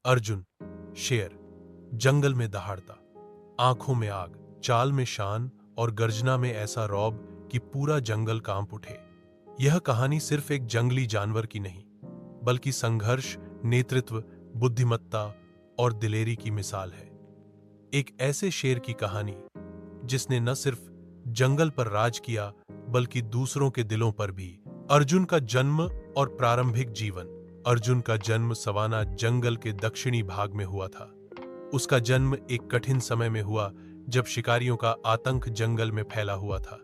अर्जुन, शेर, जंगल में दहाड़ता, आंखों में आग, चाल में शान और गर्जना में ऐसा रौब कि पूरा जंगल कांप उठे। यह कहानी सिर्फ एक जंगली जानवर की नहीं, बल्कि संघर्ष, नेतृत्व, बुद्धिमत्ता और दिलेरी की मिसाल है। एक ऐसे शेर की कहानी जिसने न सिर्फ जंगल पर राज किया, बल्कि दूसरों के दिलों पर भी। अर्जुन का जन्म और प्रारंभिक जीवन। अर्जुन का जन्म सवाना जंगल के दक्षिणी भाग में हुआ था। उसका जन्म एक कठिन समय में हुआ जब शिकारियों का आतंक जंगल में फैला हुआ था।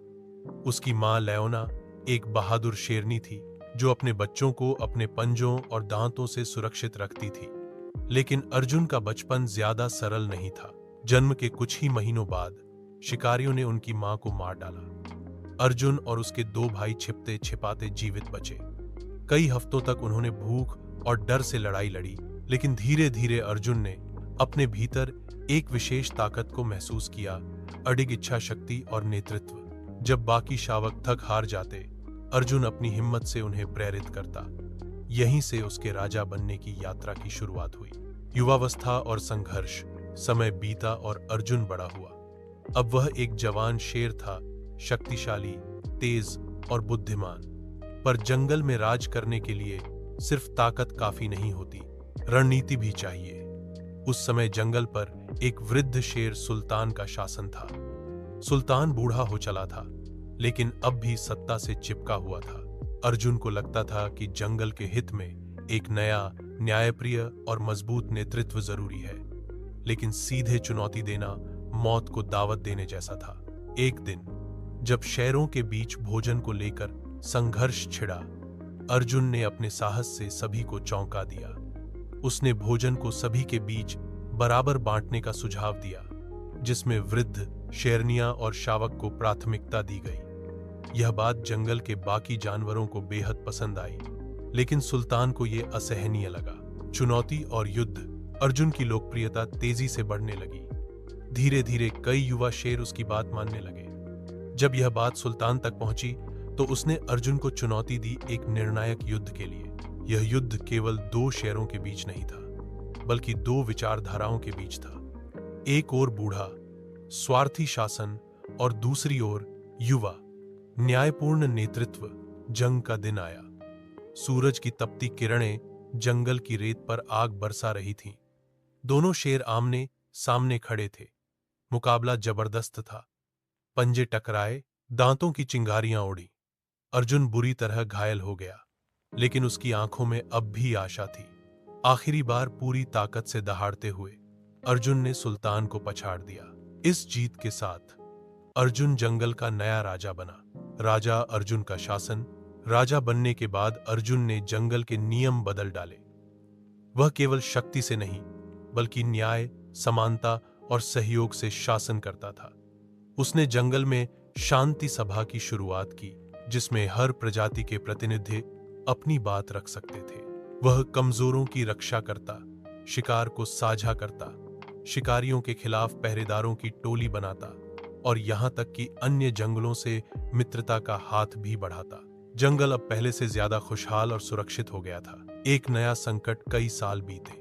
उसकी मां लेओना एक बहादुर शेरनी थी जो अपने बच्चों को अपने पंजों और दांतों से सुरक्षित रखती थी। लेकिन अर्जुन का बचपन ज्यादा सरल नहीं था। जन्म के कुछ ही महीनों बाद शिकारियों ने उनकी मां को मार डाला। अर्जुन और उसके दो भाई छिपते छिपाते जीवित बचे। कई हफ्तों तक उन्होंने भूख और डर से लड़ाई लड़ी, लेकिन धीरे धीरे अर्जुन ने अपने भीतर एक विशेष ताकत को महसूस किया, अडिग इच्छा शक्ति और नेतृत्व। जब बाकी शावक थक हार जाते, अर्जुन अपनी हिम्मत से उन्हें प्रेरित करता। यहीं से उसके राजा बनने की यात्रा की शुरुआत हुई। युवावस्था और संघर्ष। समय बीता और अर्जुन बड़ा हुआ। अब वह एक जवान शेर था, शक्तिशाली, तेज और बुद्धिमान। पर जंगल में राज करने के लिए सिर्फ ताकत काफी नहीं होती, रणनीति भी चाहिए। उस समय जंगल पर एक वृद्ध शेर सुल्तान का शासन था। सुल्तान बूढ़ा हो चला था, लेकिन अब भी सत्ता से चिपका हुआ था। अर्जुन को लगता था कि जंगल के हित में एक नया, न्यायप्रिय और मजबूत नेतृत्व जरूरी है। लेकिन सीधे चुनौती देना मौत को दावत देने जैसा था। एक दिन जब शेरों के बीच भोजन को लेकर संघर्ष छिड़ा, अर्जुन ने अपने साहस से सभी को चौंका दिया। उसने भोजन को सभी के बीच बराबर बांटने का सुझाव दिया, जिसमें वृद्ध, शेरनियां और शावक को प्राथमिकता दी गई। यह बात जंगल के बाकी जानवरों को बेहद पसंद आई, लेकिन सुल्तान को यह असहनीय लगा। चुनौती और युद्ध। अर्जुन की लोकप्रियता तेजी से बढ़ने लगी। धीरे धीरे कई युवा शेर उसकी बात मानने लगे। जब यह बात सुल्तान तक पहुंची तो उसने अर्जुन को चुनौती दी, एक निर्णायक युद्ध के लिए। यह युद्ध केवल दो शेरों के बीच नहीं था, बल्कि दो विचारधाराओं के बीच था। एक ओर बूढ़ा, स्वार्थी शासन और दूसरी ओर युवा, न्यायपूर्ण नेतृत्व। जंग का दिन आया। सूरज की तपती किरणें जंगल की रेत पर आग बरसा रही थीं। दोनों शेर आमने सामने खड़े थे। मुकाबला जबरदस्त था। पंजे टकराए, दांतों की चिंगारियां उड़ी। अर्जुन बुरी तरह घायल हो गया, लेकिन उसकी आंखों में अब भी आशा थी। आखिरी बार पूरी ताकत से दहाड़ते हुए अर्जुन ने सुल्तान को पछाड़ दिया। इस जीत के साथ अर्जुन जंगल का नया राजा बना। राजा अर्जुन का शासन। राजा बनने के बाद अर्जुन ने जंगल के नियम बदल डाले। वह केवल शक्ति से नहीं, बल्कि न्याय, समानता और सहयोग से शासन करता था। उसने जंगल में शांति सभा की शुरुआत की, जिसमें हर प्रजाति के प्रतिनिधि अपनी बात रख सकते थे। वह कमजोरों की रक्षा करता, शिकार को साझा करता, शिकारियों के खिलाफ पहरेदारों की टोली बनाता और यहां तक कि अन्य जंगलों से मित्रता का हाथ भी बढ़ाता। जंगल अब पहले से ज्यादा खुशहाल और सुरक्षित हो गया था। एक नया संकट। कई साल बीते।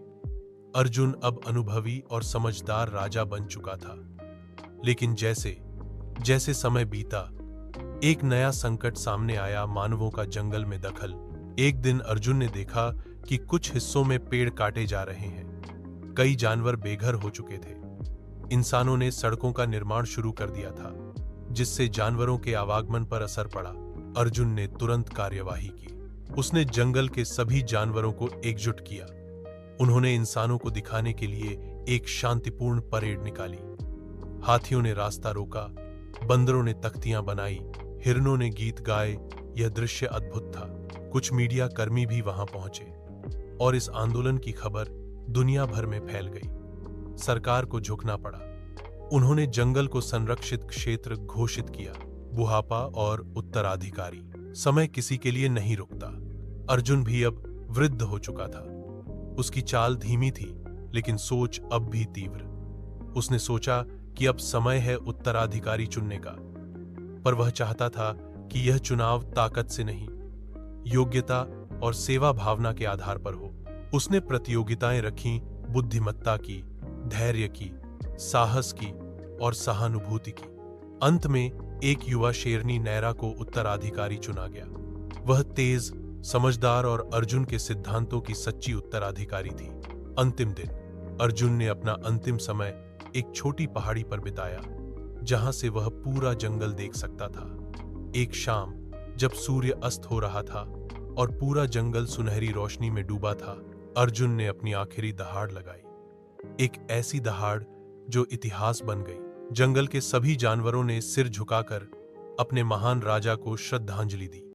अर्जुन अब अनुभवी और समझदार राजा बन चुका था। लेकिन जैसे जैसे समय बीता, एक नया संकट सामने आया, मानवों का जंगल में दखल। एक दिन अर्जुन ने देखा कि कुछ हिस्सों में पेड़ काटे जा रहे हैं। कई जानवर बेघर हो चुके थे। इंसानों ने सड़कों का निर्माण शुरू कर दिया था, जिससे जानवरों के आवागमन पर असर पड़ा। अर्जुन ने तुरंत कार्यवाही की। उसने जंगल के सभी जानवरों को एकजुट किया। उन्होंने इंसानों को दिखाने के लिए एक शांतिपूर्ण परेड निकाली। हाथियों ने रास्ता रोका, बंदरों ने तख्तियां बनाई, हिरनों ने गीत गाए। यह दृश्य अद्भुत था। कुछ मीडिया कर्मी भी वहां पहुंचे और इस आंदोलन की खबर दुनिया भर में फैल गई। सरकार को झुकना पड़ा। उन्होंने जंगल को संरक्षित क्षेत्र घोषित किया। बुढ़ापा और उत्तराधिकारी। समय किसी के लिए नहीं रुकता। अर्जुन भी अब वृद्ध हो चुका था। उसकी चाल धीमी थी, लेकिन सोच अब भी तीव्र। उसने सोचा कि अब समय है उत्तराधिकारी चुनने का, पर वह चाहता था कि यह चुनाव ताकत से नहीं, योग्यता और सेवा भावना के आधार पर हो। उसने प्रतियोगिताएं रखीं, बुद्धिमत्ता की, धैर्य की, साहस की और सहानुभूति की। अंत में एक युवा शेरनी नैरा को उत्तराधिकारी चुना गया। वह तेज, समझदार और अर्जुन के सिद्धांतों की सच्ची उत्तराधिकारी थी। अंतिम दिन अर्जुन ने अपना अंतिम समय एक छोटी पहाड़ी पर बिताया, जहां से वह पूरा जंगल देख सकता था। एक शाम जब सूर्य अस्त हो रहा था और पूरा जंगल सुनहरी रोशनी में डूबा था, अर्जुन ने अपनी आखिरी दहाड़ लगाई। एक ऐसी दहाड़ जो इतिहास बन गई। जंगल के सभी जानवरों ने सिर झुकाकर अपने महान राजा को श्रद्धांजलि दी।